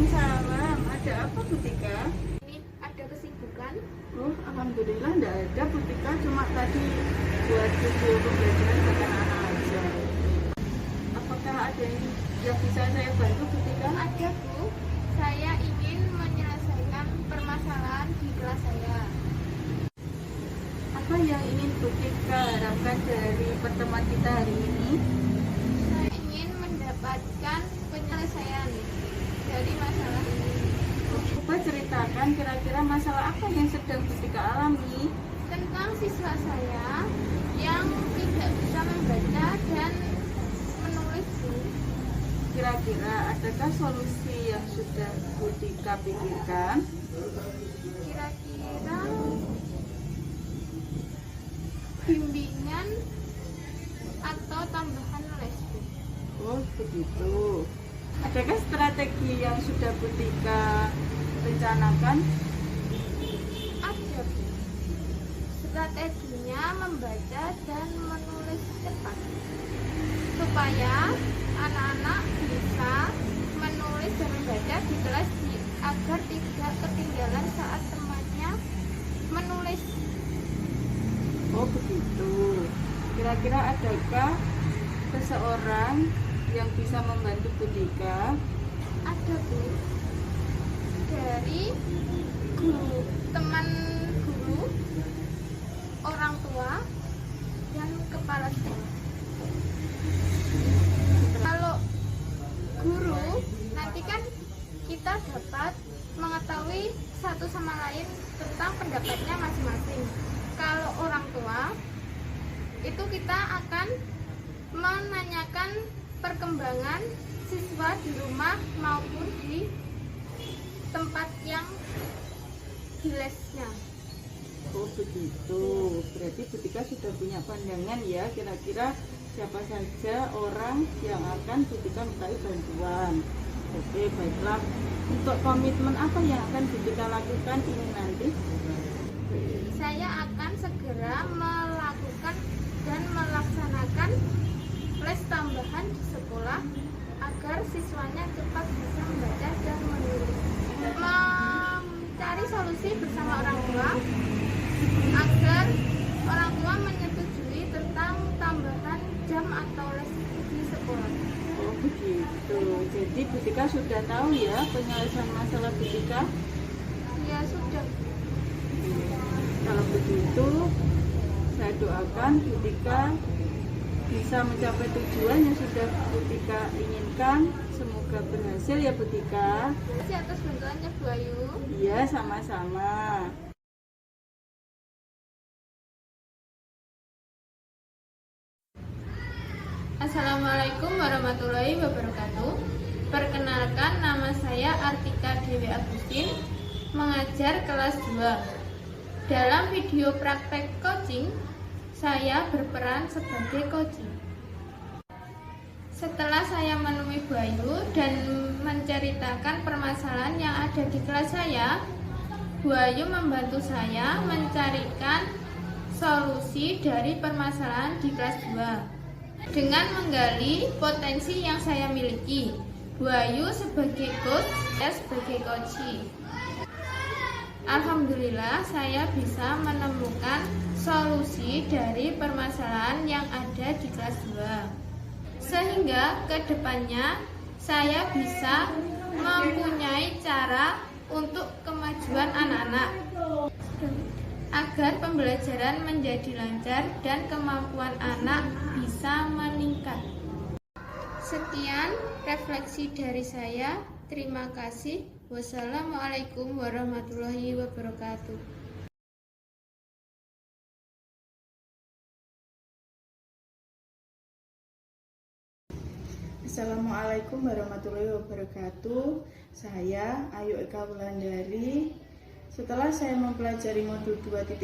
Waalaikumsalam. Ada apa Bu Tika? Ini ada kesibukan? Oh, alhamdulillah enggak ada Bu Tika, cuma tadi buat video pembelajaran buat anak aja. Apakah ada yang bisa saya bantu Bu Tika? Ada Bu, saya ingin menyelesaikan permasalahan di kelas saya. Apa yang ingin Bu Tika harapkan dari pertemuan kita hari ini? Saya ingin mendapatkan penyelesaian dari masalah ini. Coba ceritakan kira-kira masalah apa yang sedang Bu Tika alami? Tentang siswa saya yang tidak bisa membaca dan menulis Bu. Kira-kira adakah solusi yang sudah Bu Tika pikirkan? Kira-kira bimbingan atau tambahan les Bu. Oh begitu. Adakah strategi yang sudah Bu Tika rencanakan? Ada Bu. Strateginya membaca dan menulis cepat supaya anak-anak bisa menulis dan membaca di kelas agar tidak ketinggalan saat temannya menulis. Oh begitu. Kira-kira adakah seseorang yang bisa membantu Bu Tika? Ada Bu, dari guru, teman guru, orang tua, dan kepala sekolah. Kalau guru, nanti kan kita dapat mengetahui satu sama lain tentang pendapatnya masing-masing. Kalau orang tua, itu kita akan menanyakan perkembangan siswa di rumah maupun di tempat yang di lesnya. Oh begitu. Berarti Bu Tika sudah punya pandangan ya, kira-kira siapa saja orang yang akan Bu Tika mintai bantuan. Oke, baiklah. Untuk komitmen apa yang akan Bu Tika lakukan ini nanti? Saya akan segera melakukan dan melaksanakan les tambahan di sekolah agar siswanya cepat bisa membaca dan menulis. Mencari solusi bersama orang tua agar orang tua menyetujui tentang tambahan jam atau les di sekolah. Oh begitu. Jadi Bu Tika sudah tahu ya penyelesaian masalah Bu Tika? Ya sudah. Kalau begitu, saya doakan Bu Tika bisa mencapai tujuan yang sudah Bu Tika inginkan. Semoga berhasil ya Bu Tika. Terima kasih atas bantuannya Bu Ayu. Iya, sama-sama. Assalamualaikum warahmatullahi wabarakatuh. Perkenalkan, nama saya Artika Dewi Agustin, mengajar kelas 2. Dalam video praktek coaching, saya berperan sebagai coaching. Setelah saya menemui Bu Ayu dan menceritakan permasalahan yang ada di kelas saya, Bu Ayu membantu saya mencarikan solusi dari permasalahan di kelas 2. Dengan menggali potensi yang saya miliki, Bu Ayu sebagai coach, saya sebagai coaching. Alhamdulillah saya bisa menemukan solusi dari permasalahan yang ada di kelas 2. Sehingga kedepannya saya bisa mempunyai cara untuk kemajuan anak-anak agar pembelajaran menjadi lancar dan kemampuan anak bisa meningkat. Sekian refleksi dari saya. Terima kasih. Wassalamualaikum warahmatullahi wabarakatuh. Assalamualaikum warahmatullahi wabarakatuh. Saya Ayu Eka Wulandari. Setelah saya mempelajari modul 2.3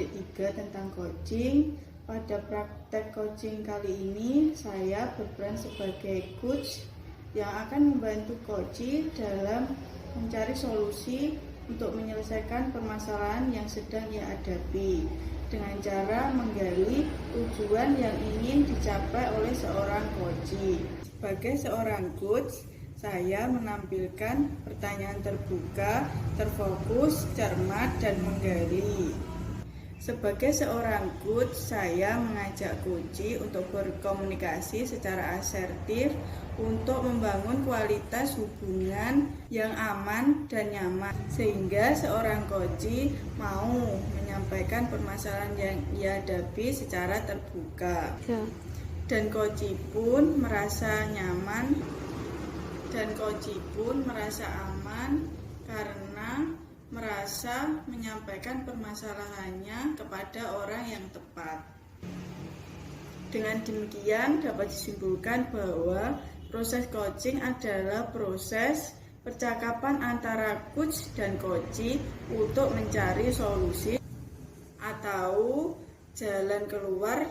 tentang coaching, pada praktek coaching kali ini saya berperan sebagai coach yang akan membantu coach dalam mencari solusi untuk menyelesaikan permasalahan yang sedang ia hadapi dengan cara menggali tujuan yang ingin dicapai oleh seorang coach. Sebagai seorang coach, Saya menampilkan pertanyaan terbuka, terfokus, cermat, dan menggali. Sebagai seorang coach, saya mengajak coach untuk berkomunikasi secara asertif untuk membangun kualitas hubungan yang aman dan nyaman, sehingga seorang coach mau menyampaikan permasalahan yang ia hadapi secara terbuka. Dan coach pun merasa nyaman dan coach pun merasa aman karena merasa menyampaikan permasalahannya kepada orang yang tepat. Dengan demikian dapat disimpulkan bahwa proses coaching adalah proses percakapan antara coach dan coach untuk mencari solusi atau jalan keluar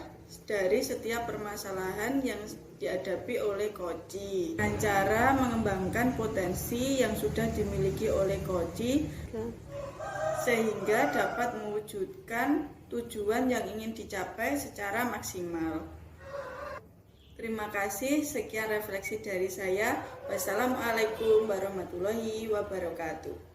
dari setiap permasalahan yang dihadapi oleh coach, dengan cara mengembangkan potensi yang sudah dimiliki oleh coach sehingga dapat mewujudkan tujuan yang ingin dicapai secara maksimal. Terima kasih, sekian refleksi dari saya. Wassalamualaikum warahmatullahi wabarakatuh.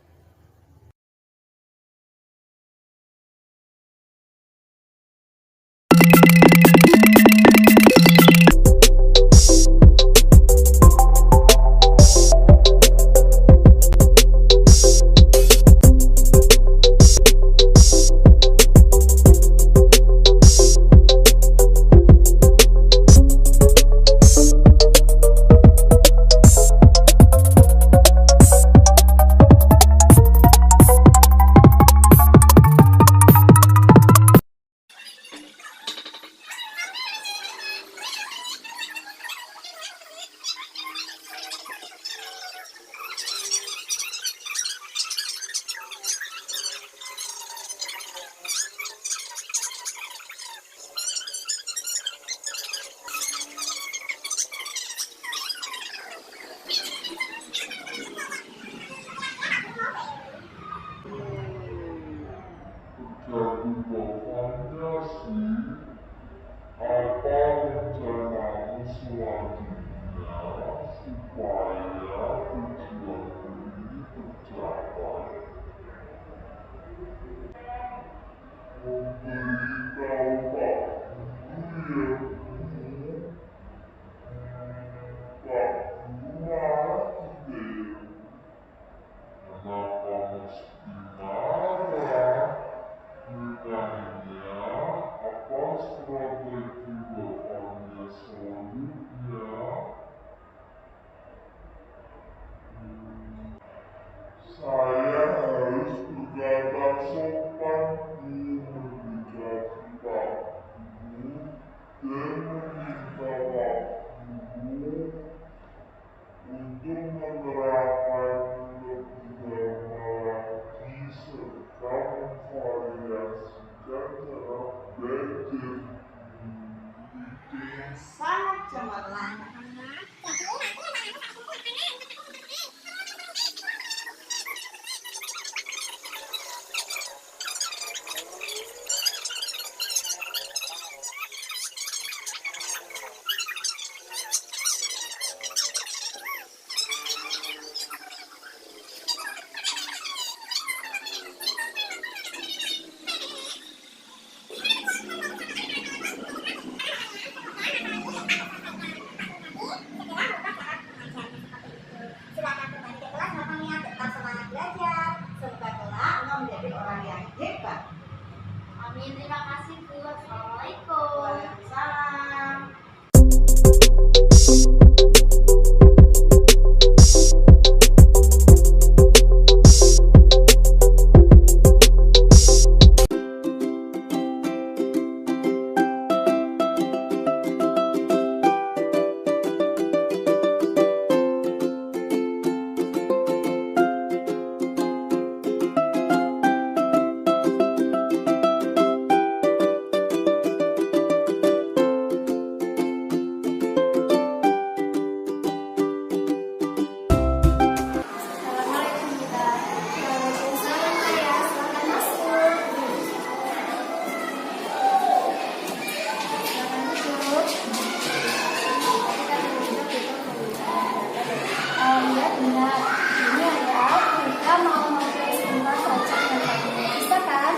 Benar, ini ya, kita mau ngobrol sebentar saja dengan kamu. Bisa kan?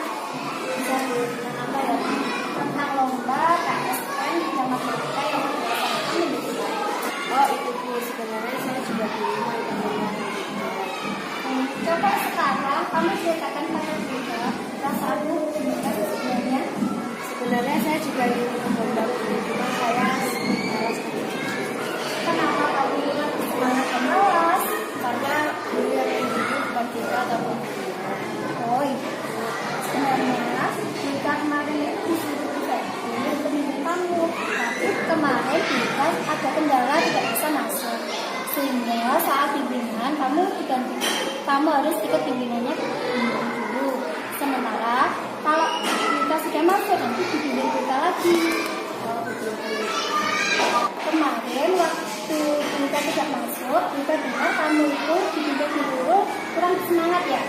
Bisa Bu, tentang apa ya? Tentang lomba KSN bidang matematika yang berdasarkan menjadi baik. Oh itu Bu, sebenarnya saya juga bingung tentang Coba sekarang kamu ceritakan pada kita perasaanmu gimana sebenarnya? Sebenarnya saya juga ingin lomba Bu, cuma saya malas. Kenapa kamu bilang semangat dan malas? Karena guru yang mendidik bukan kita ataupun Oh iya, sebenarnya kita kemarin itu disuruh ini untuk membimbing kamu, tapi kemarin kita ada kendala tidak bisa masuk, sehingga saat bimbingan kamu harus ikut bimbingannya dulu. Sementara kalau kita sudah masuk nanti dibimbing kita lagi. oh betul. Kemarin waktu kita tidak masuk, kita dengar kamu itu dibimbing dulu kurang semangat ya.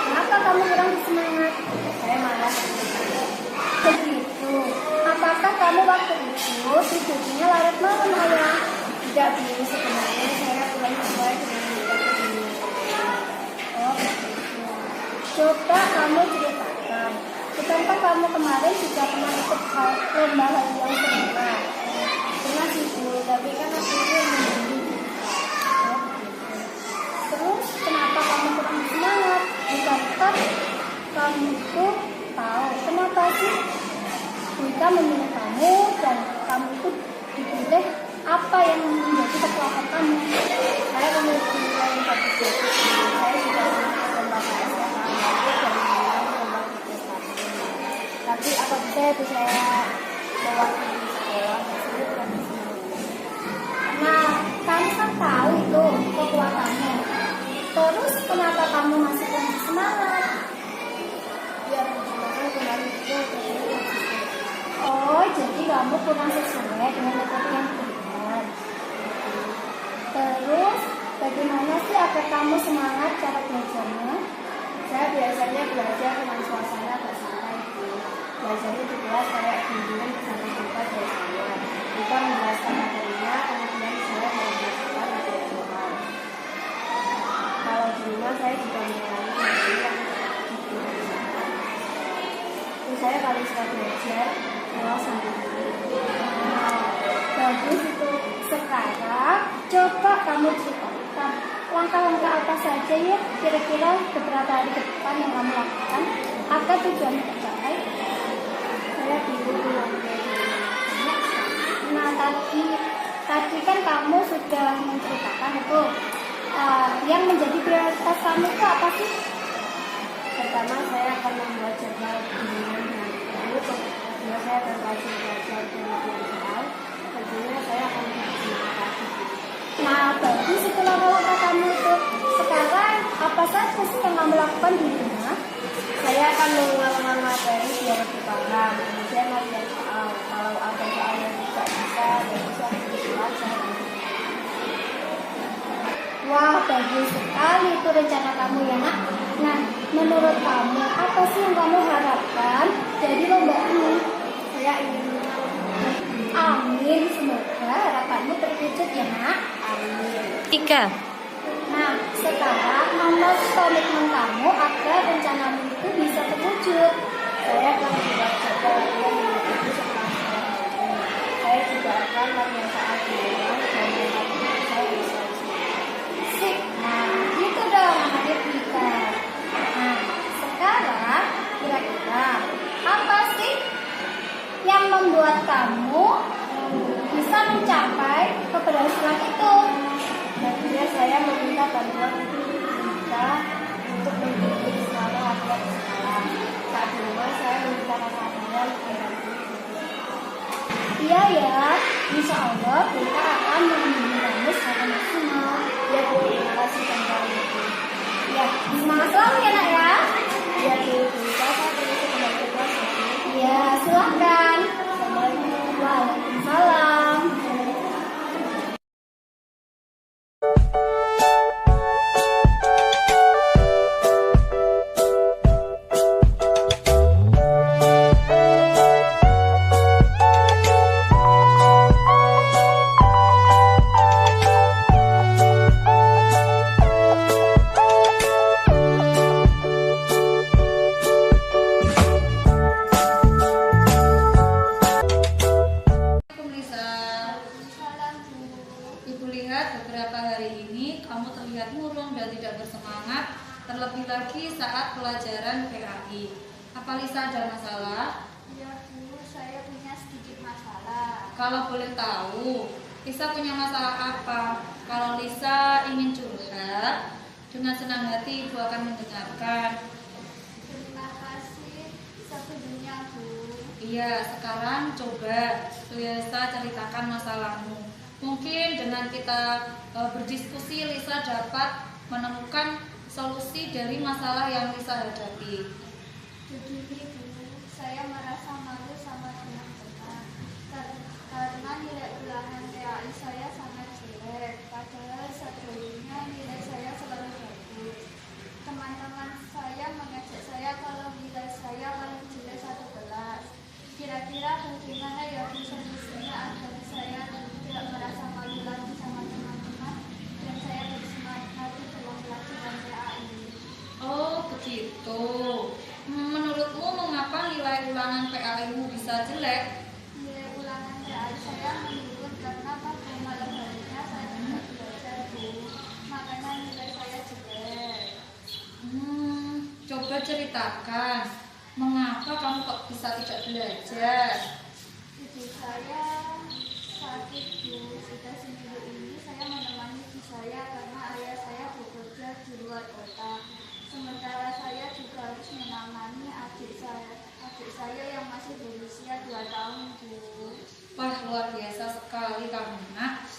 Kenapa kamu kurang semangat? Saya malas. Begitu. Apakah kamu waktu itu tidurnya larut malam ayah? Tidak Bu, sebenarnya saya pulang sesuai dengan minta Oh begitu. Coba kamu ceritakan. Bukankah kamu kemarin juga pernah ikut lomba hal yang serupa? pernah sih Bu, tapi kan aku itu yang membimbing. Oh begitu. Terus kenapa kamu kurang semangat? Bukankah kamu itu tahu kenapa sih kita memilih kamu dan kamu itu dipilih apa yang menjadi kekuatan kamu? Saya memiliki nilai yang bagus Bu. Saya juga ikut lomba KSN dan lomba prestasi. Tapi apa bisa itu saya mewakili sekolah tersebut bukan di sini. Nah, kamu kan tahu itu kekuatanmu. Terus kenapa kamu masih kurang semangat? Ya, perjuangan kemarin itu terjadi. Oh, jadi kamu kurang sesuai dengan metode yang diberikan. Terus, bagaimana sih agar kamu semangat cara belajarnya? Saya biasanya belajar dengan suasana agak santai Bu. Belajarnya di kelas kayak bimbingan bersama kita biasanya. Kita menjelaskan materinya, kemudian saya menjelaskan materi soal. Kalau di rumah saya juga mengalami materi yang diberikan. Terus saya paling suka belajar kalau sendiri. Bagus itu. Sekarang, coba kamu ceritakan langkah-langkah apa saja ya kira-kira beberapa hari ke depan yang kamu lakukan agar tujuan tercapai. Saya bingung mengambil. Nah tadi kan kamu sudah menceritakan itu yang menjadi prioritas kamu itu apa sih? Pertama saya akan membuat jadwal bimbingan dengan guru. Kedua saya akan rajin belajar dan latihan soal. Tentunya saya akan bersemangat lagi. Nah bagus itu langkah-langkah kamu itu. Sekarang apa saja sih yang kamu lakukan di rumah? Saya akan mengulang materi biar lebih paham. Kemudian latihan soal. Kalau ada soal yang tidak bisa dan bisa disulat, saya akan Wah bagus sekali itu rencana kamu ya nak. Nah menurut kamu apa sih yang kamu harapkan dari lomba ini? saya ingin Amin, semoga harapanmu terwujud ya nak. amin. Ika. Nah, sekarang nomor komitmen kamu agar rencanamu itu bisa terwujud. Saya akan membuat jadwal latihan mengikuti setelah saya belajar. Saya juga akan latihan soal bimbingan dan memastikan saya bisa Sip. Nah, gitu dong adik Ika. Nah, sekarang kira-kira apa sih yang membuat kamu bisa mencapai keberhasilan itu? Nantinya saya meminta bantuan kita untuk mengikuti selama latihan di sekolah. Saat di rumah saya meminta kakak saya membantu. Iya ya, insya Allah kita akan membimbing kamu secara maksimal. Ya Bu, terima kasih bantuan itu. Ya, semangat selalu ya nak ya. Ya Bu, bisa saya permisi kembali ke kelas ya Bu. Ya, silahkan. Assalamualaikum. Waalaikumsalam. lihat beberapa hari ini kamu terlihat murung dan tidak bersemangat, terlebih lagi saat pelajaran PAI. Apa Lisa ada masalah? Ya Bu, saya punya sedikit masalah. Kalau boleh tahu, Lisa punya masalah apa? Kalau Lisa ingin curhat, dengan senang hati Ibu akan mendengarkan. Terima kasih sebelumnya Bu. Iya, sekarang coba Lisa ceritakan masalahmu. Mungkin dengan kita berdiskusi, Lisa dapat menemukan solusi dari masalah yang Lisa hadapi. Begini Bu, saya merasa malu sama teman-teman karena nilai ulangan PAI saya sangat jelek. Padahal sebelumnya nilai saya selalu bagus. Teman-teman saya mengajak saya kalau nilai saya paling jelek 11. Kira-kira bagaimana ya Bu solusinya agar saya tidak merasa malu lagi sama teman-teman dan saya bersemangat dalam pelajaran PAI. Oh, begitu. Menurutmu mengapa nilai ulangan PAI-mu bisa jelek? Nilai ulangan PAI saya menurun karena pada malam harinya saya tidak belajar Bu. Makanya nilai saya jelek. Coba ceritakan, mengapa kamu kok bisa tidak belajar? Ibu saya sakit Bu. Sudah seminggu ini saya menemani ibu saya karena ayah saya bekerja di luar kota. Sementara saya juga harus menemani adik saya yang masih berusia 2 tahun Bu. Wah, luar biasa sekali kamu, Nak.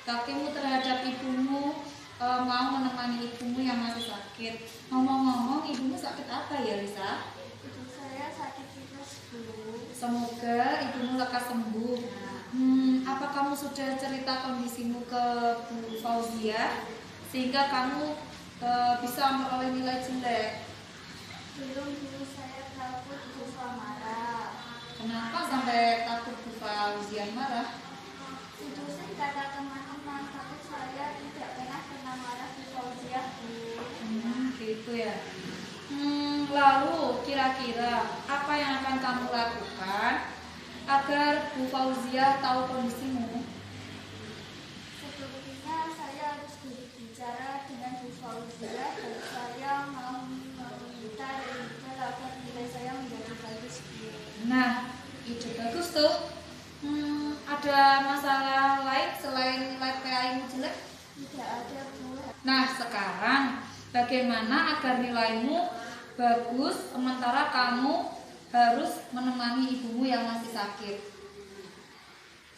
Baktimu terhadap ibumu, mau menemani ibumu yang masih sakit. Ngomong-ngomong, ibumu sakit apa ya, Lisa? Ibu saya sakit tipes Bu. Semoga ibumu lekas sembuh. Apa kamu sudah cerita kondisimu ke Bu Fauzia sehingga kamu bisa memperoleh nilai jelek? Belum Bu, saya takut Bu marah. Kenapa sampai takut Bu Fauzia marah? Itu sih kata teman-teman, tapi saya tidak pernah marah di Fauzia Bu. Gitu ya. Lalu kira-kira apa yang akan kamu lakukan agar Bu Fauzia tahu kondisimu? Sepertinya saya harus berbicara dengan Bu Fauzia dan saya mau meminta remedial agar nilai saya menjadi bagus Bu. Nah, ide bagus tuh. Ada masalah lain selain nilai PAI-mu jelek? Tidak ada Bu. Nah, sekarang bagaimana agar nilaimu bagus sementara kamu harus menemani ibumu yang masih sakit?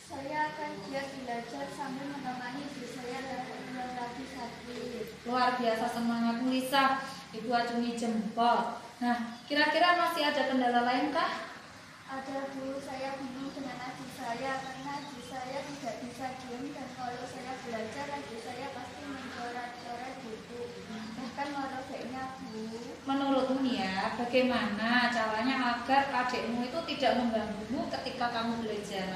Saya akan giat belajar sambil menemani ibu saya yang lagi sakit. Luar biasa semangatmu, Lisa. Ibu acungi jempol. Nah, kira-kira masih ada kendala lain kah? Ada Bu, saya bingung dengan adik saya karena adik saya tidak bisa diam dan kalau saya belajar adik saya pasti mencoret-coret buku. Bahkan merobeknya Bu. Menurutmu ya, bagaimana caranya agar adikmu itu tidak mengganggumu ketika kamu belajar?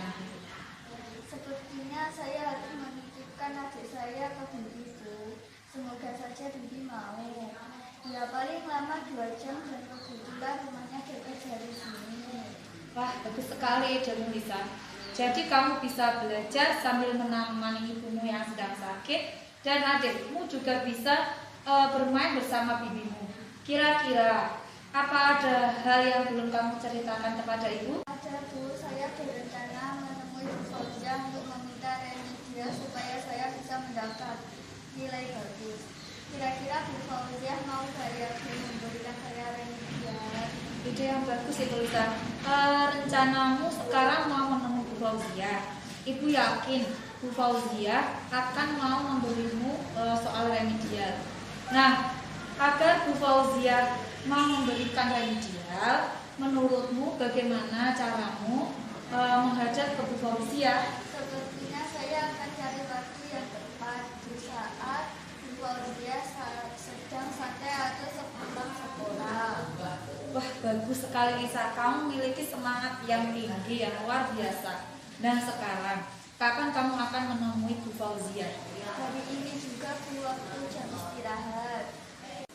Sepertinya saya harus menitipkan adik saya ke Bibi Bu. Semoga saja Bibi mau. Ya paling lama 2 jam dan kebetulan rumahnya dekat dari sini. Wah, bagus sekali idemu, Lisa. Jadi kamu bisa belajar sambil menemani ibumu yang sedang sakit dan adikmu juga bisa bermain bersama bibimu. Kira-kira apa ada hal yang belum kamu ceritakan kepada ibu? Ada Bu, saya berencana menemui Bu Fauzia untuk meminta remedial supaya saya bisa mendapat nilai bagus. Kira-kira Bu Fauzia mau saya memberikan saya remedial? Ide yang bagus itu, Lisa. Rencanamu sekarang mau menemui Bu Fauzia. Ibu yakin Bu Fauzia akan mau memberimu soal remedial. Nah, agar Bu Fauzia mau memberikan remedial, menurutmu bagaimana caramu menghadap ke Bu Fauzia? Sepertinya saya akan cari waktu yang tepat di saat Bu Fauzia sedang santai atau sepulang sekolah. Wah, bagus sekali, Lisa. Kamu memiliki semangat yang tinggi, yang luar biasa. Nah, sekarang kapan kamu akan menemui Bu Fauzia? Hari ini juga Bu waktu jam istirahat.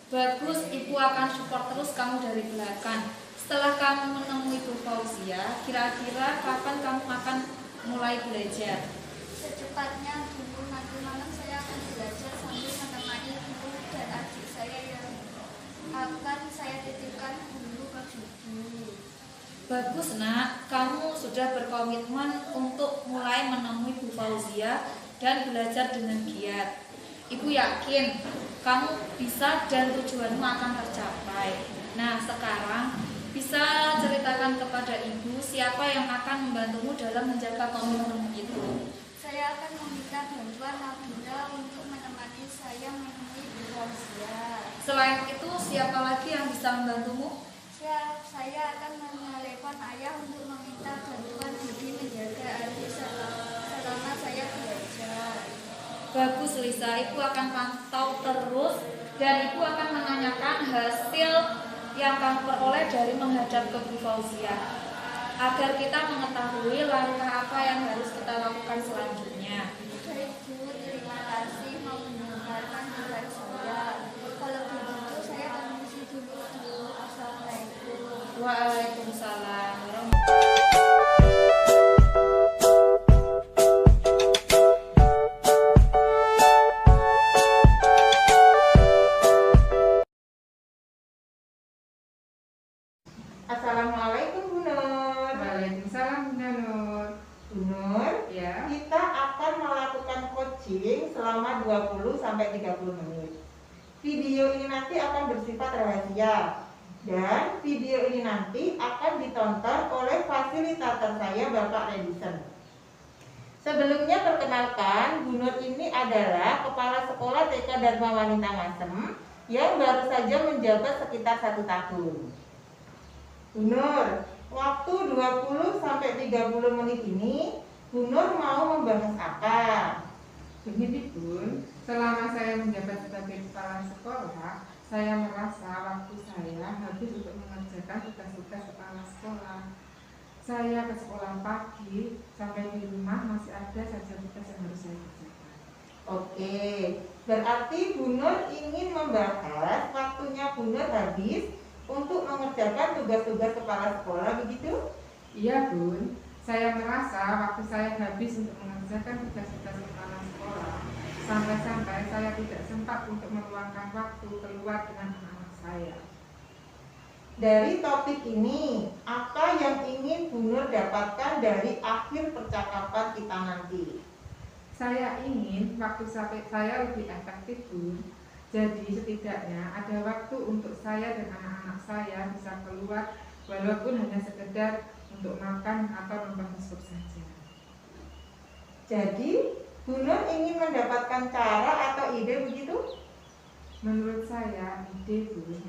Bagus, Ibu akan support terus kamu dari belakang. Setelah kamu menemui Bu Fauzia, kira-kira kapan kamu akan mulai belajar? Secepatnya Bu, nanti malam Bagus nak, kamu sudah berkomitmen untuk mulai menemui Bu Fauzia dan belajar dengan giat. Ibu yakin kamu bisa dan tujuanmu akan tercapai. Nah, sekarang bisa ceritakan kepada ibu siapa yang akan membantumu dalam menjaga komitmenmu itu. Saya akan meminta bantuan Nabila untuk menemani saya menemui Bu Fauzia. Selain itu, siapa lagi yang bisa membantumu? Saya akan menelepon ayah untuk meminta bantuan Budi menjaga adik selama saya belajar. Bagus Lisa, ibu akan pantau terus dan ibu akan menanyakan hasil yang kamu peroleh dari menghadap ke Bu Fauzia agar kita mengetahui langkah apa yang harus kita lakukan selanjutnya. Baik Bu, terima kasih mau mendengarkan curhat saya. Kalau begitu saya permisi dulu Bu. Assalamualaikum. Waalaikumsalam. Assalamualaikum Bu Nur. Waalaikumsalam Bunda Nur. Bu Nur, Ya, kita akan melakukan coaching selama 20-30 menit. Video ini nanti akan bersifat rahasia dan video ini nanti akan ditonton oleh fasilitator saya Bapak Redison. Sebelumnya perkenalkan, Bu Nur ini adalah Kepala Sekolah TK Dharma Wanita Ngasem yang baru saja menjabat sekitar 1 tahun. Bu Nur, waktu 20-30 menit ini Bu Nur mau membahas apa? begini Bun, selama saya menjabat sebagai kepala sekolah, saya merasa waktu saya habis untuk mengerjakan tugas-tugas kepala sekolah. Saya ke sekolah pagi, sampai di rumah masih ada saja tugas yang harus saya kerjakan. Oke, berarti Bu Nur ingin membahas waktunya Bu Nur habis untuk mengerjakan tugas-tugas kepala sekolah, begitu? Iya Bun, saya merasa waktu saya habis untuk mengerjakan tugas-tugas kepala sekolah, sampai-sampai saya tidak sempat untuk meluangkan waktu keluar dengan anak-anak saya. Dari topik ini, apa yang ingin Bu Nur dapatkan dari akhir percakapan kita nanti? Saya ingin waktu saya lebih efektif Bun. Jadi setidaknya ada waktu untuk saya dan anak-anak saya bisa keluar walaupun hanya sekedar untuk makan atau nonton bioskop saja. Jadi, Bu Nur ingin mendapatkan cara atau ide begitu? Menurut saya ide Bun,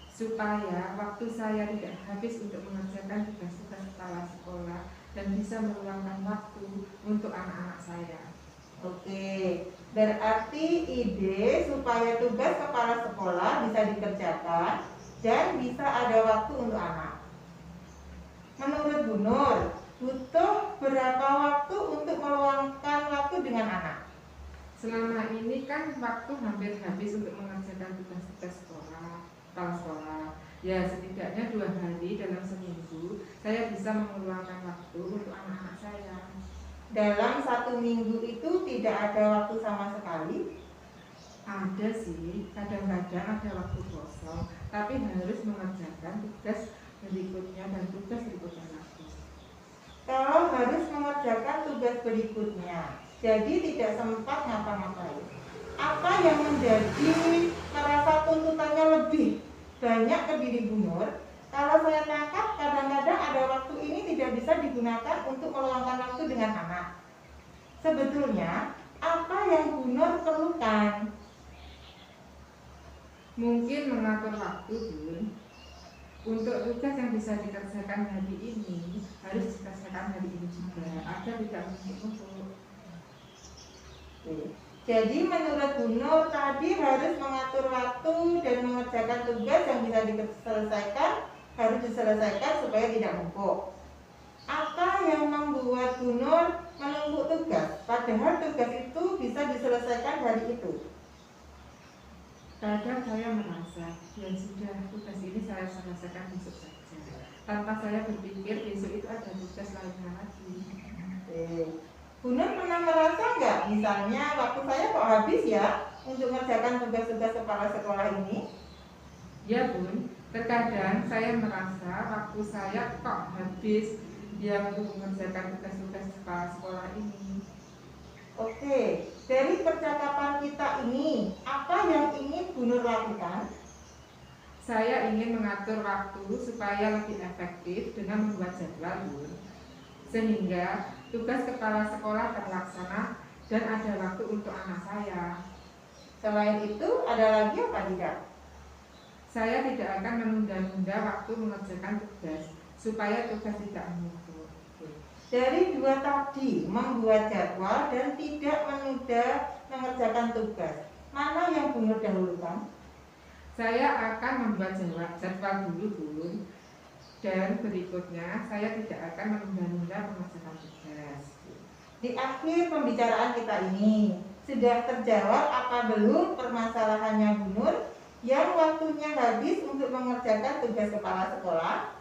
supaya waktu saya tidak habis untuk mengerjakan tugas-tugas kepala sekolah dan bisa meluangkan waktu untuk anak-anak saya. Oke, berarti ide supaya tugas kepala sekolah bisa dikerjakan dan bisa ada waktu untuk anak. Menurut Bu Nur, butuh berapa waktu untuk meluangkan waktu dengan anak? Selama ini kan waktu hampir habis untuk mengerjakan tugas-tugas sekolah, kepala sekolah. Ya setidaknya 2 hari dalam seminggu saya bisa meluangkan waktu untuk anak-anak saya. Dalam 1 minggu itu tidak ada waktu sama sekali? Ada sih, kadang-kadang ada waktu kosong, tapi harus mengerjakan tugas berikutnya dan tugas berikutnya lagi. Kalau harus mengerjakan tugas berikutnya, jadi tidak sempat ngapa-ngapain. Apa yang menjadi merasa tuntutannya lebih banyak ke diri Bu Nur? Kalau saya tangkap, kadang-kadang ada waktu ini tidak bisa digunakan untuk meluangkan waktu dengan anak. Sebetulnya, apa yang Bu Nur perlukan? Mungkin mengatur waktu Bun. Untuk tugas yang bisa dikerjakan hari ini harus dikerjakan hari ini juga agar tidak menumpuk. Jadi menurut Bu Nur tadi harus mengatur waktu dan mengerjakan tugas yang bisa diselesaikan harus diselesaikan supaya tidak numpuk. Apa yang membuat Bu Nur menumpuk tugas? Padahal tugas itu bisa diselesaikan hari itu. Kadang saya merasa yang sudah tugas ini saya selesaikan besok saja, tanpa saya berpikir besok itu ada tugas lainnya lagi. Bu Nur pernah merasa nggak, misalnya waktu saya kok habis ya untuk mengerjakan tugas-tugas kepala sekolah ini? Ya Bun, Terkadang saya merasa waktu saya kok habis yang untuk mengerjakan tugas-tugas kepala sekolah ini. Oke, dari percakapan kita ini, apa yang ingin Bu Nur lakukan? Saya ingin mengatur waktu supaya lebih efektif dengan membuat jadwal, Bun. Sehingga tugas kepala sekolah terlaksana dan ada waktu untuk anak saya. Selain itu, ada lagi apa tidak? Saya tidak akan menunda-nunda waktu mengerjakan tugas supaya tugas tidak menumpuk. Dari dua tadi, membuat jadwal dan tidak menunda mengerjakan tugas, mana yang Bu Nur dahulukan? Saya akan membuat jadwal dulu, Bun. Dan berikutnya saya tidak akan menunda-nunda mengerjakan tugas. Di akhir pembicaraan kita ini, sudah terjawab apa belum permasalahannya Bu Nur yang waktunya habis untuk mengerjakan tugas kepala sekolah?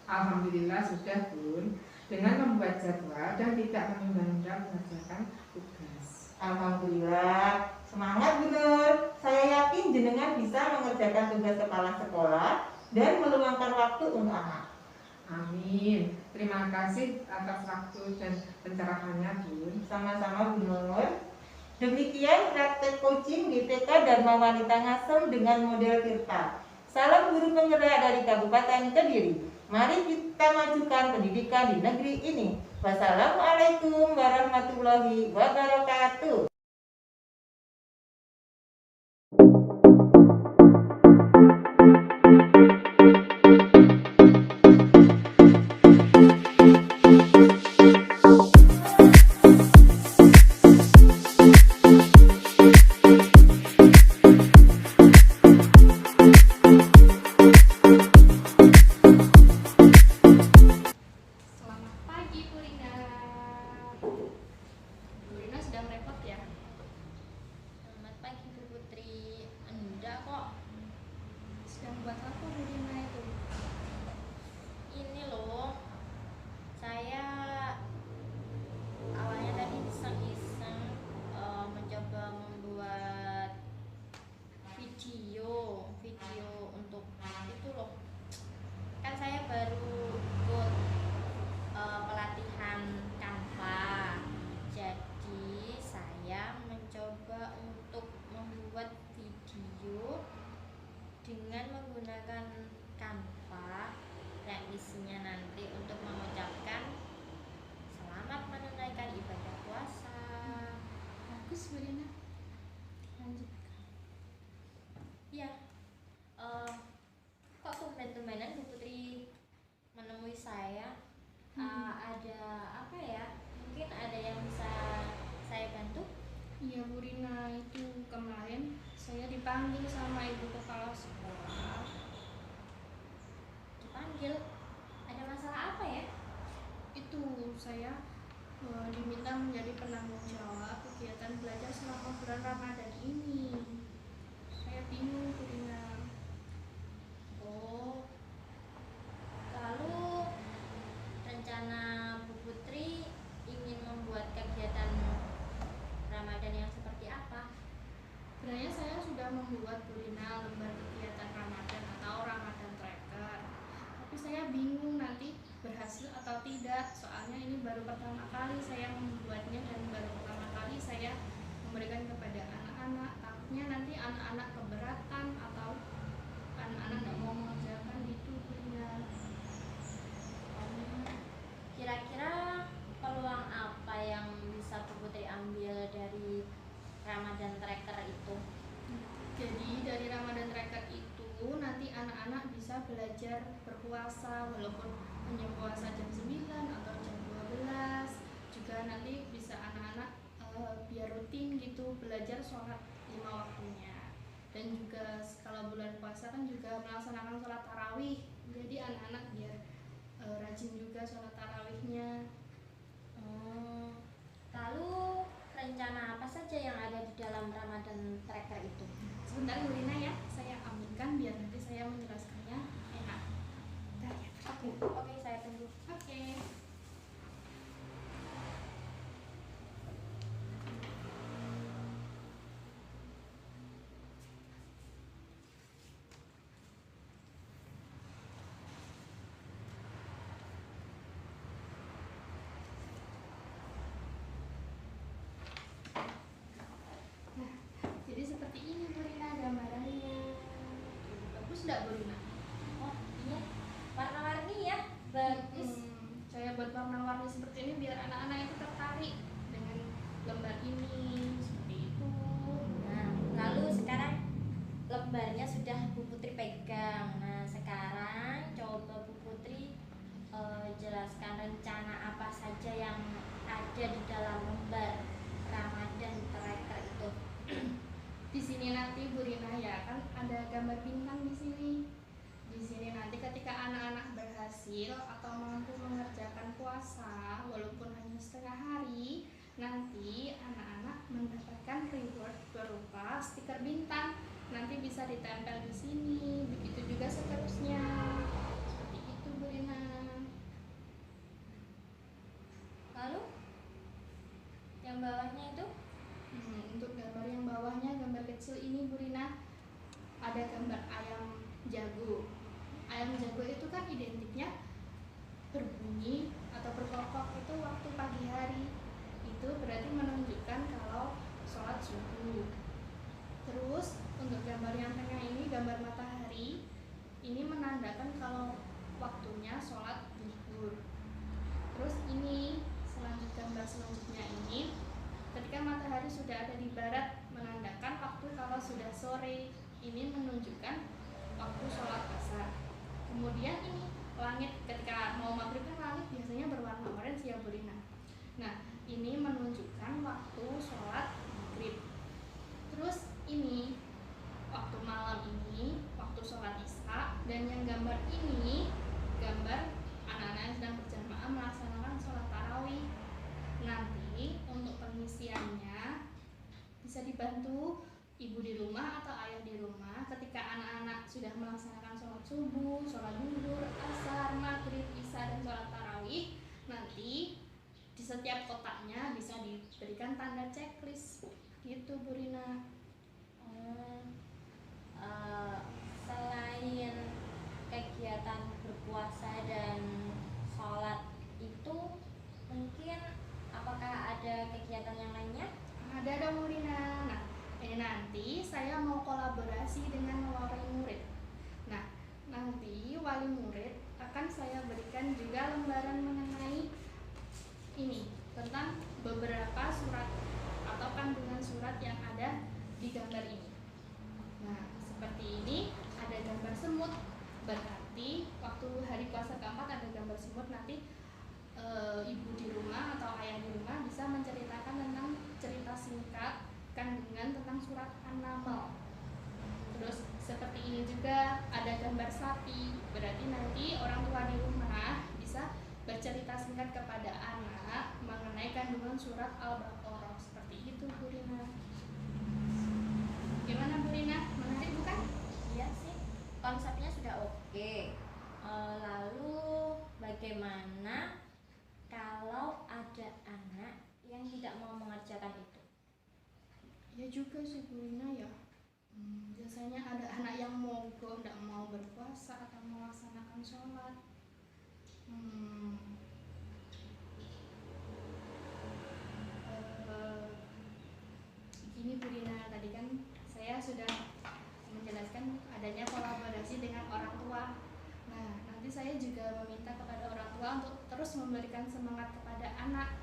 Alhamdulillah sudah, Bun. Dengan membuat jadwal dan tidak menunda-nunda mengerjakan tugas. Alhamdulillah, semangat Bu Nur. Saya yakin jenengan bisa mengerjakan tugas kepala sekolah dan meluangkan waktu untuk anak. Amin. Terima kasih atas waktu dan pencerahannya, Bun. Sama-sama Bu Nur. Demikian praktek coaching di TK Dharma Wanita Ngasem dengan model Tirta. Salam guru penggerak dari Kabupaten Kediri. Mari kita majukan pendidikan di negeri ini. Wassalamualaikum warahmatullahi wabarakatuh. Selamat pagi, Purina. Purina sedang repot ya? Selamat pagi Bu Putri. Enggak kok. Sedang buat apa Purina itu? Ini loh. Saya awalnya tadi iseng-iseng mencoba membuat video untuk itu loh. Kan saya baru ikut pelatihan Canva. Jadi saya mencoba untuk membuat video dengan menggunakan Canva yang isinya nanti untuk mengucapkan selamat menunaikan ibadah puasa. Bagus Purina. Lanjut. Ya, kok tumben-tumbenan Bu Putri menemui saya? Ada apa ya? Mungkin ada yang bisa saya bantu? Iya Purina, itu kemarin saya dipanggil sama ibu kepala sekolah. Dipanggil? Ada masalah apa ya? Itu saya diminta menjadi penanggung jawab kegiatan belajar selama bulan Ramadan ini. Saya bingung Purina. Oh, lalu rencana Bu Putri ingin membuat kegiatan Ramadan yang seperti apa? Sebenarnya saya sudah membuat Purina lembar kegiatan Ramadan atau Ramadan Tracker. Tapi saya bingung nanti berhasil atau tidak. Soalnya ini baru pertama kali saya membuatnya dan baru pertama kali saya memberikan kepada anak-anak. Takutnya nanti anak-anak keberatan atau anak-anak nggak mau mengerjakan gitu Purina. Kira-kira peluang apa yang bisa Bu Putri ambil dari Ramadan Tracker itu? Jadi dari Ramadan Tracker itu nanti anak-anak bisa belajar berpuasa walaupun hanya puasa jam 9 atau jam 12. Juga nanti bisa anak-anak biar rutin gitu belajar sholat 5 waktunya. Dan juga kalau bulan puasa kan juga melaksanakan sholat tarawih. Jadi anak-anak biar rajin juga sholat tarawihnya. Lalu rencana apa saja yang ada di dalam Ramadan Tracker itu? Sebentar Lina ya, saya ambilkan biar nanti saya menjelaskannya enak. Bentar ya. Oke, saya tunggu. Oke. nggak Bu Rina? Oh iya, warna-warni ya, bagus. Saya buat warna-warni seperti ini biar anak-anak itu tertarik dengan gambar ini, seperti itu. Nah, lalu sekarang lembarnya sudah Bu Putri pegang. Nah, sekarang coba Bu Putri jelaskan rencana apa saja yang ada di dalam lembar Ramadan Tracker itu. Di sini nanti Bu Rina ya kan ada gambar bintang di sini. Di sini nanti ketika anak-anak berhasil atau mampu mengerjakan puasa walaupun hanya setengah hari, nanti anak-anak mendapatkan reward berupa stiker bintang. Nanti bisa ditempel di sini. Begitu juga seterusnya. Seperti itu Bu Rina. Lalu yang bawahnya itu Untuk gambar yang bawahnya, gambar kecil ini Bu Rina, ada gambar ayam jago. Ayam jago itu kan identiknya berbunyi atau berkokok itu waktu pagi hari. Itu berarti menunjukkan kalau sholat subuh. Terus untuk gambar yang tengah ini, gambar matahari, ini menandakan kalau waktunya sholat zuhur. Terus ini gambar selanjutnya ini, ketika matahari sudah ada di barat, menandakan waktu kalau sudah sore. Ini menunjukkan waktu sholat asar. Kemudian ini langit, ketika mau maghrib kan langit biasanya berwarna orange ya Bu Rina. Nah, ini menunjukkan waktu sholat maghrib. Terus ini waktu malam ini, waktu sholat isya. Dan yang gambar ini, gambar anak-anak yang sedang berjamaah melaksanakan sholat tarawih. Nanti untuk pengisiannya bisa dibantu ibu di rumah atau ayah di rumah. Ketika anak-anak sudah melaksanakan sholat subuh, sholat duhur, asar, maghrib, isya, dan sholat tarawih, nanti di setiap kotaknya bisa diberikan tanda checklist gitu Bu Rina. Selain kegiatan berpuasa dan sholat itu, mungkin apakah ada kegiatan yang lainnya? Ada dong Bu Rina. Nah, ini nanti saya mau kolaborasi dengan wali murid. Nah, nanti wali murid akan saya berikan juga lembaran mengenai ini, tentang beberapa surat atau kandungan surat yang ada di gambar ini. Nah, seperti ini ada gambar semut. Berarti waktu hari puasa keempat ada gambar semut. Nanti ibu di rumah atau ayah di rumah bisa menceritakan tentang cerita singkat kandungan tentang surat An-Naml. Terus seperti ini juga ada gambar sapi. Berarti nanti orang tua di rumah bisa bercerita singkat kepada anak mengenai kandungan surat Al-Baqarah. Seperti itu Bu Rina. Gimana Bu Rina? Menarik bukan? Iya sih, konsepnya sudah oke. Lalu bagaimana kalau ada anak yang tidak mau mengerjakan itu? Ya juga sih Bu Rina ya. Biasanya ada anak yang mogok, tidak mau berpuasa atau melaksanakan sholat. Gini Bu Rina, tadi kan saya sudah menjelaskan adanya kolaborasi dengan orang tua. Nah, nanti saya juga meminta kepada orang tua untuk terus memberikan semangat kepada anak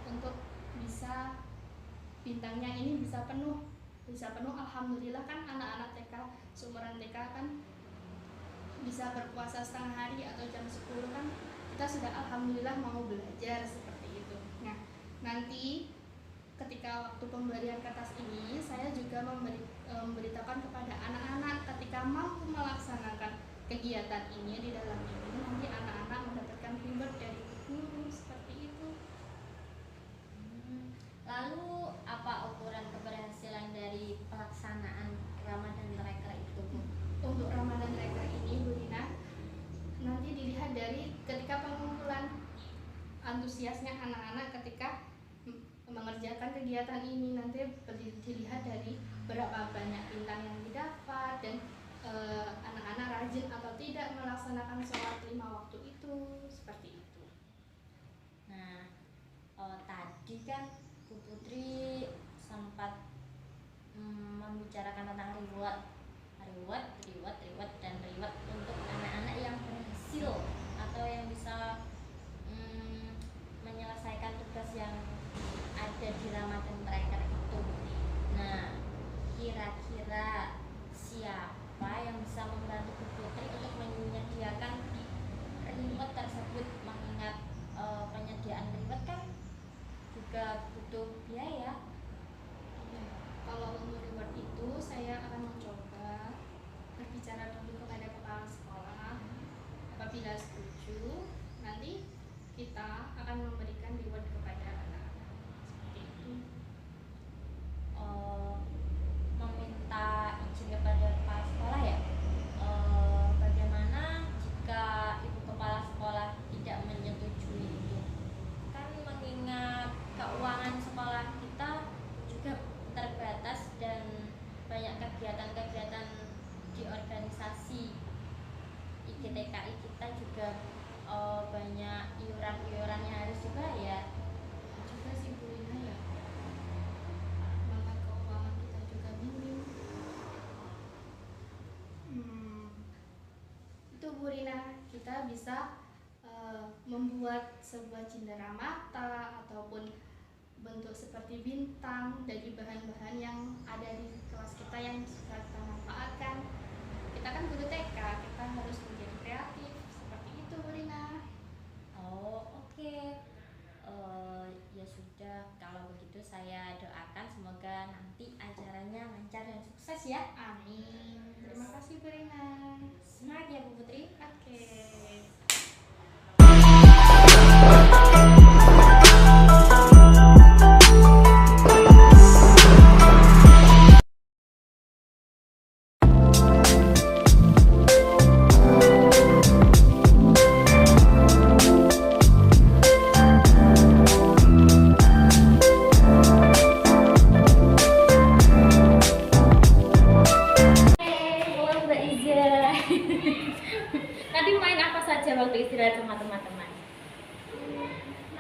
untuk bisa bintangnya ini bisa penuh. Alhamdulillah kan anak-anak TK, seumuran TK kan bisa berpuasa setengah hari atau jam 10 kan kita sudah alhamdulillah mau belajar seperti itu. Nah, nanti ketika waktu pemberian kertas ini saya juga memberitakan kepada anak-anak ketika mampu melaksanakan kegiatan ini di dalam ini, nanti anak-anak mendapatkan reward dari guru seperti itu. Lalu apa ukuran keberhasilan dari pelaksanaan Ramadan Tracker itu, Bu? Untuk Ramadan Tracker ini Bu Rina, nanti dilihat dari ketika pengumpulan antusiasnya anak-anak ketika mengerjakan kegiatan ini. Nanti dilihat dari berapa banyak bintang yang didapat dan anak-anak rajin atau tidak melaksanakan sholat 5 waktu itu, seperti itu. Nah, tadi kan Bu Putri sempat membicarakan tentang reward reward dan reward untuk anak-anak yang berhasil atau yang bisa menyelesaikan tugas yang ada di ramadan tracker itu. Nah, kira-kira siapa yang bisa membantu Bu Putri untuk menyediakan reward tersebut, mengingat penyediaan reward kan juga butuh biaya. Kalau untuk reward itu saya akan mencoba berbicara dulu kepada kepala sekolah. Apabila setuju, nanti kita akan memberikan reward kepada anak-anak. Seperti itu. Meminta izin kepada kepala sekolah ya. Bagaimana jika ibu kepala sekolah tidak menyetujui itu? Kan mengingat keuangan sekolah kita juga terbatas dan banyak kegiatan-kegiatan di organisasi IGTKI kita juga banyak iuran-iuran yang harus dibayar. Juga sih Bu Rina ya, maka keuangan kita juga minim. Itu Bu Rina, kita bisa membuat sebuah cindera mata ataupun bentuk seperti bintang dari bahan-bahan yang ada di kelas kita yang bisa kita manfaatkan. Kita kan guru TK, kita harus menjadi kreatif. Seperti itu Bu Rina. Oke. Ya sudah, kalau begitu saya doakan semoga nanti acaranya lancar dan sukses ya. Amin. Terima kasih Bu Rina. Semangat ya Bu Putri. Oke. Halo Mbak Iza. Tadi main apa saja waktu istirahat sama teman-teman?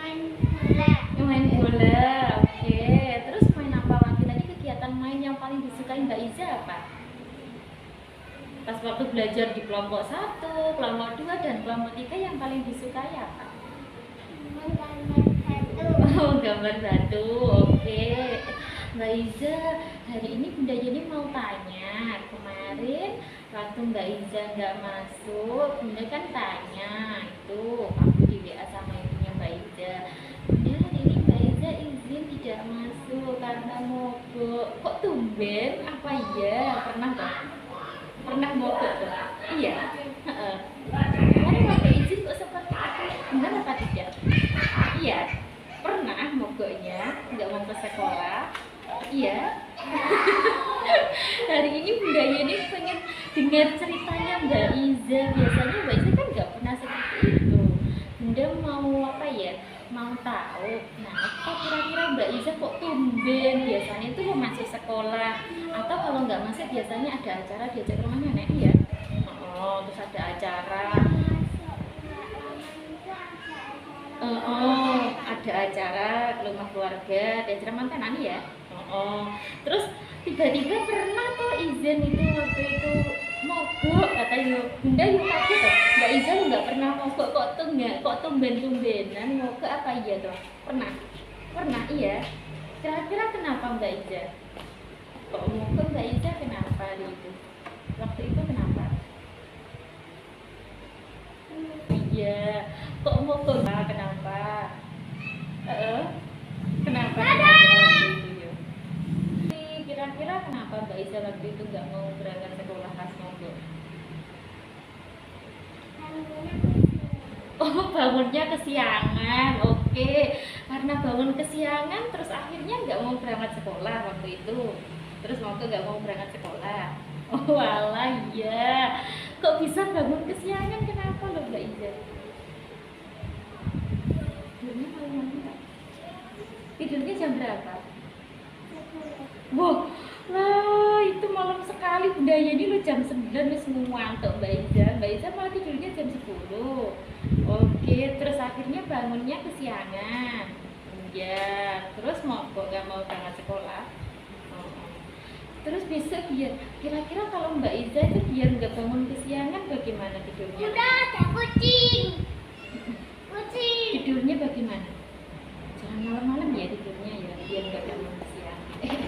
Main bola. Oke. Terus main apa lagi? Tadi kegiatan main yang paling disukai Mbak Iza apa? Pas waktu belajar di kelompok 1, kelompok 2, dan kelompok 3 yang paling disukai apa? Oh, gambar batu. Oke. Mbak Iza, hari ini Bunda Yeni mau tanya. Kemarin waktu Mbak Iza nggak masuk, Bunda kan tanya itu aku di WA sama ibunya Mbak Iza. Bunda, hari ini Mbak Iza izin tidak masuk karena mogok. Kok tumben? Apa iya? Pernah nggak? Pernah mogok tuh? Iya. Kemarin waktu izin kok seperti itu? Benar apa tidak? Iya. Pernah mogoknya nggak mau ke sekolah. Iya. Hari ini Bunda Yeni pengen dengar ceritanya Mbak Iza. Biasanya Mbak Iza kan nggak pernah seperti itu. Bunda mau apa ya? Mau tahu. Nah, apa kira-kira Mbak Iza kok tumben? Biasanya itu mau masuk sekolah atau kalau nggak masuk biasanya ada acara diajak ke rumah nenek ya? Oh, terus ada acara. Ada acara ke rumah keluarga, ada acara mantan ya. Terus tiba-tiba pernah tuh izin itu waktu itu mogok kata Bunda yuk kaget tuh. Mbak Iza nggak pernah mogok kok tumben-tumbenan mogok apa iya tuh? Pernah iya. Kira-kira kenapa Mbak Iza? Kok mogok Mbak Iza kenapa itu? Waktu itu kenapa? Iya. Kok mogok? Kenapa? Kenapa? Kira-kira kenapa Mbak Iza waktu itu nggak mau berangkat sekolah pas mogok? Oh, bangunnya kesiangan. Oke, karena bangun kesiangan terus akhirnya nggak mau berangkat sekolah waktu itu. Terus mogok nggak mau berangkat sekolah. Oh alah iya. Kok bisa bangun kesiangan? Kenapa loh Mbak Iza? Tidurnya malam nggak? Tidurnya jam berapa? Wow, lah itu malam sekali Bunda Yeni lu jam 9 wis ngantuk Mbak Iza. Mbak Iza malah tidurnya jam 10. Oke, terus akhirnya bangunnya kesiangan. Ya, terus mau nggak mau berangkat sekolah. Terus besok biar kira-kira kalau Mbak Iza itu biar nggak bangun kesiangan bagaimana tidurnya? Udah ada kucing. Kucing. Tidurnya bagaimana? Jangan malam-malam ya tidurnya ya, biar nggak bangun kesiangan.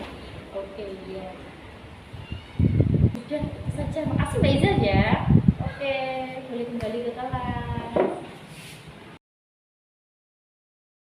Oke ya. Sudah saja, makasih Mbak Iza ya.